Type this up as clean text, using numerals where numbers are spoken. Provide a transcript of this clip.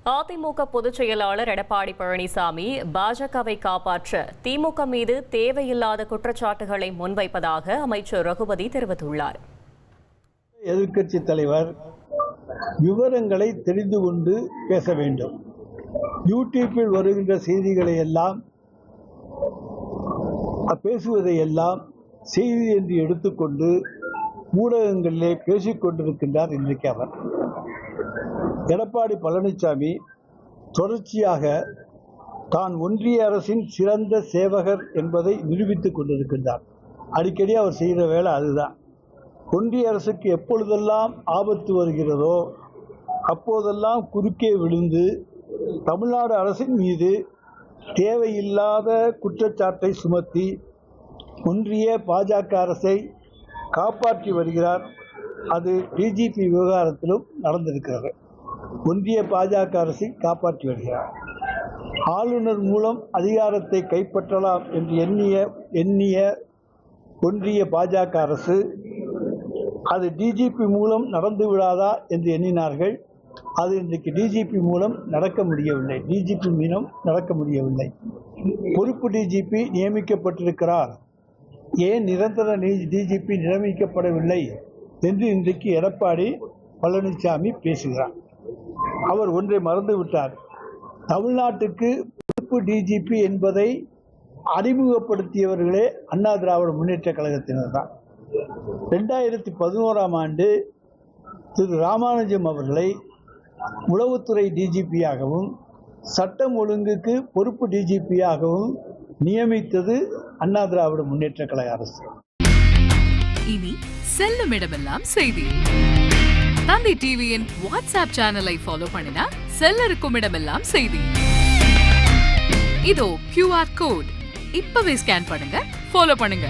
அதிமுக பொதுச் செயலாளர் எடப்பாடி பழனிசாமி பாஜகவை காப்பாற்ற திமுக மீது தேவையில்லாத குற்றச்சாட்டுகளை முன்வைப்பதாக அமைச்சர் ரகுபதி தெரிவித்துள்ளார். எதிர்க்கட்சி தலைவர் விவரங்களை தெரிந்து கொண்டு பேச வேண்டும். யூடியூப்பில் வருகின்ற செய்திகளை எல்லாம் பேசுவதை எல்லாம் செய்தி என்று எடுத்துக்கொண்டு ஊடகங்களிலே பேசிக் கொண்டிருக்கின்றார். இன்றைக்கு அவர் எடப்பாடி பழனிசாமி தொடர்ச்சியாக தான் ஒன்றிய அரசின் சிறந்த சேவகர் என்பதை நிரூபித்துக் கொண்டிருக்கின்றார். அடிக்கடி அவர் செய்கிற வேலை அதுதான். ஒன்றிய அரசுக்கு எப்பொழுதெல்லாம் ஆபத்து வருகிறதோ அப்போதெல்லாம் குறுக்கே விழுந்து தமிழ்நாடு அரசின் மீது தேவையில்லாத குற்றச்சாட்டை சுமத்தி ஒன்றிய பாஜக அரசை காப்பாற்றி வருகிறார். அது டிஜிபி விவகாரத்திலும் நடந்திருக்கிறது. ஒன்றிய பாஜக அரசை காப்பாற்றி வருகிறார். ஆளுநர் மூலம் அதிகாரத்தை கைப்பற்றலாம் என்று எண்ணிய ஒன்றிய பாஜக அரசு அது டிஜிபி மூலம் நடந்து விடாதா என்று எண்ணினார்கள். அது இன்றைக்கு டிஜிபி மூலம் நடக்க முடியவில்லை. டிஜிபி மூலம் நடக்க முடியவில்லை. பொறுப்பு டிஜிபி நியமிக்கப்பட்டிருக்கிறார், ஏன் நிரந்தர டிஜிபி நியமிக்கப்படவில்லை என்று இன்றைக்கு எடப்பாடி பழனிசாமி பேசுகிறார். அவர் ஒன்றை மறந்துவிட்டார். தமிழ்நாட்டுக்கு பொறுப்பு டிஜிபி என்பதை அறிமுகப்படுத்தியவர்களே அண்ணா திராவிட முன்னேற்ற கழகத்தினர் தான். 2011ஆம் ஆண்டு திரு ராமானுஜம் அவர்களை உளவுத்துறை டிஜிபியாகவும் சட்டம் ஒழுங்குக்கு பொறுப்பு டிஜிபியாகவும் நியமித்தது அண்ணா திராவிட முன்னேற்ற கழக அரசு. இனி செல்லும் இடமெல்லாம் செய்தி. தந்தி டிவியின் வாட்ஸ்அப் சேனலை ஃபாலோ பண்ணினா செல்ல இருக்கும் இடமெல்லாம் செய்தி. இதோ QR கோட் இப்பவே ஸ்கேன் பண்ணுங்க, ஃபாலோ பண்ணுங்க.